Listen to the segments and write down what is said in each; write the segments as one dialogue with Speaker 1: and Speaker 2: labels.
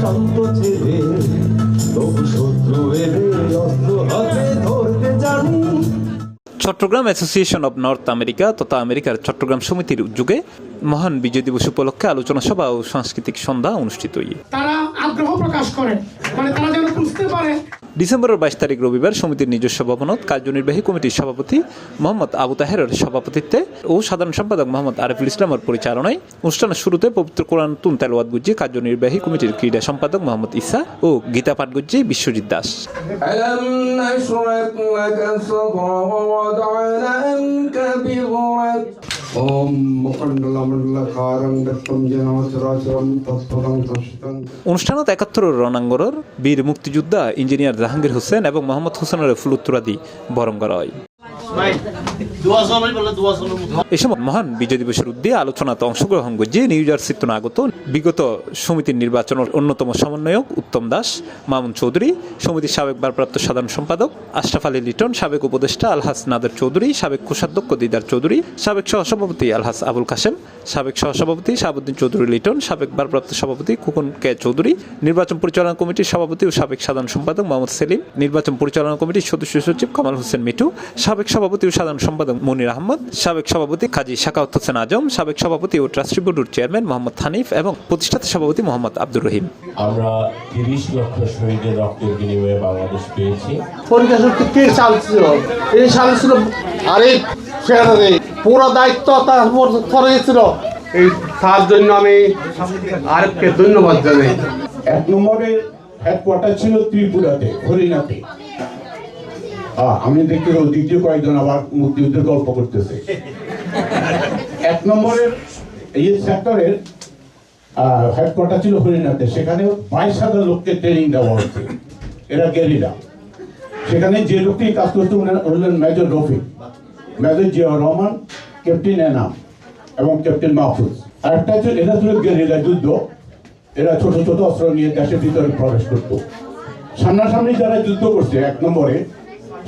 Speaker 1: শান্ত ছেলে, তবু শত্রু এলে অস্ত্র হাতে ধরতে জানি।
Speaker 2: Chittagong association of North America তথা আমেরিকার চট্টগ্রাম সমিতির উদ্যোগে মহান বিজয় দিবস উপলক্ষে আলোচনা সভা ও সাংস্কৃতিক সন্ধ্যা অনুষ্ঠিত হয়।
Speaker 3: তারা আগ্রহ প্রকাশ করে, তারা যেন বুঝতে পারে।
Speaker 2: ডিসেম্বরের 22 তারিখ রবিবার সমিতির নিজস্ব ভবনত কার্যনির্বাহী কমিটির সভাপতি মোহাম্মদ আবু তাহেরের সভাপতিত্বে ও সাধারণ সম্পাদক মোহাম্মদ আরিফুল ইসলামের পরিচালনায় অনুষ্ঠানের শুরুতে পবিত্র কোরআন তুন তেলাওয়াত গুজ্জি কার্যনির্বাহী কমিটির ক্রীড়া সম্পাদক মোহাম্মদ ইসা ও গীতা পাঠ গুজ্জি বিশ্বজিৎ দাস। অনুষ্ঠানত 71 রণাঙ্গনের বীর মুক্তিযোদ্ধা ইঞ্জিনিয়ার জাহাঙ্গীর হোসেন এবং মোহাম্মদ হোসেনের ফুলুত্তরাদি বরণ করা হয়। এই সময় মহান বিজয় দিবসের উদ্দেশ্যে আলোচনাতে অংশগ্রহণ করছে নিউ জার্সিতে আগত বিগত সমিতির নির্বাচনের অন্যতম সমন্বয়ক উত্তম দাস, মামুন চৌধুরী, সমিতির সাবেক ভারপ্রাপ্ত সাধারণ সম্পাদক আশরাফ আলী লিটন, সাবেক উপদেষ্টা আলহাস নাদের চৌধুরী, সাবেক কোষাধ্যক্ষ দিদার চৌধুরী, সাবেক সহসভাপতি আলহাস আবুল কাশেম, সাবেক সহসভাপতি শাহাবুদ্দিন চৌধুরী লিটন, সাবেক ভারপ্রাপ্ত সভাপতি খোকন কে চৌধুরী, নির্বাচন পরিচালনা কমিটির সভাপতি ও সাবেক সাধারণ সম্পাদক মোহাম্মদ সেলিম, নির্বাচন পরিচালনা কমিটির সদস্য সচিব কামাল হোসেন মিঠু, সাবেক সভাপতি ও সাধারণ সম্পাদক মনির আহমদ, সাবেক সভাপতি কাজী শাকাওয়াত হোসেন আজম, সাবেক সভাপতি ও ট্রাস্টি বোর্ডের চেয়ারম্যান মোহাম্মদ হানিফ এবং প্রতিষ্ঠাতা সভাপতি মোহাম্মদ আব্দুর রহিম।
Speaker 4: আমরা 30 লক্ষ শহীদের রক্তের বিনিময়ে বাংলাদেশ পেয়েছি।
Speaker 5: পরীক্ষা কে চালছিল, এই সাল ছিল আরে পুরো দায়িত্ব তার উপর ছিল। এই তার জন্য আমি আরেককে ধন্যবাদ জানাই।
Speaker 4: 1 নম্বরের হেডকোয়ার্টার ছিল ত্রিপুরাতে, হরিণাতে। আমি দেখতে দ্বিতীয় কয়েকজন আবার মুক্তিযুদ্ধের গল্প করতেছে। 1 নম্বরের এই সেক্টরের হেডকোয়ার্টার ছিল হরিণাতে, সেখানে 22,000 লোককে ট্রেনিং দেওয়া হচ্ছে, এরা গেরিলা। সেখানে যে লোকটি কাজ করতে হলেন major Rafiq, major Zia Rahman, captain Enam এবং ক্যাপ্টেন মাহফুজ। আর একটা ছিল এরা ছিল গেরিলা যুদ্ধ, এরা ছোট ছোট অস্ত্র নিয়ে দেশের ভিতরে প্রবেশ করতো। সামনাসামনি যারা যুদ্ধ করছে 1 নম্বরে,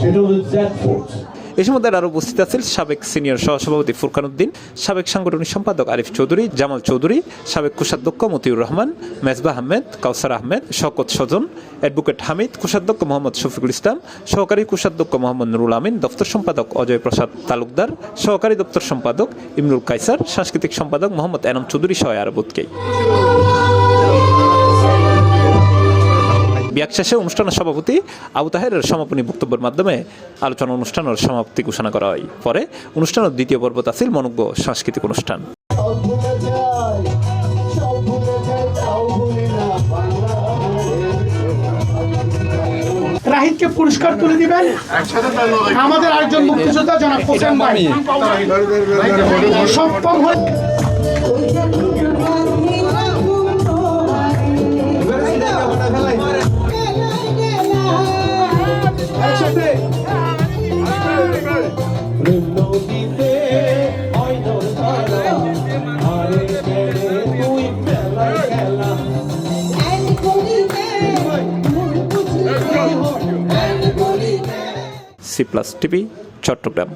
Speaker 4: সেটা হলো জ্যাক ফোর্স।
Speaker 2: এই সময় আরও উপস্থিত আছেন সাবেক সিনিয়র সহসভাপতি ফুরকান উদ্দিন, সাবেক সাংগঠনিক সম্পাদক আরিফ চৌধুরী, জামাল চৌধুরী, সাবেক কোষাধ্যক্ষ মতিউর রহমান, মেজবাহ আহমেদ, কাউসার আহমেদ, শওকত সজন, অ্যাডভোকেট হামিদ, কোষাধ্যক্ষ মোহাম্মদ শফিকুল ইসলাম, সহকারী কোষাধ্যক্ষ মোহাম্মদ নুরুল আমিন, দপ্তর সম্পাদক অজয় প্রসাদ তালুকদার, সহকারী দপ্তর সম্পাদক ইমরুল কাইসার, সাংস্কৃতিক সম্পাদক মোহাম্মদ এনাম চৌধুরী সহ আরো বোধকেই। বিয়াক শেষে অনুষ্ঠানের সভাপতি আবু তাহেরের সমাপনী বক্তব্যের মাধ্যমে আলোচনা অনুষ্ঠানের সমাপ্তি ঘোষণা করা হয়। পরে অনুষ্ঠানের দ্বিতীয় পর্ব আছিল মনোজ্ঞ সাংস্কৃতিক অনুষ্ঠান।
Speaker 3: রাহিদকে পুরস্কার তুলে দিবেন আমাদের আরেকজন মুক্তিযোদ্ধা জনাব হোসেন ভাই। সক্ষম হয়ে
Speaker 2: C+ TV চট্টগ্রাম।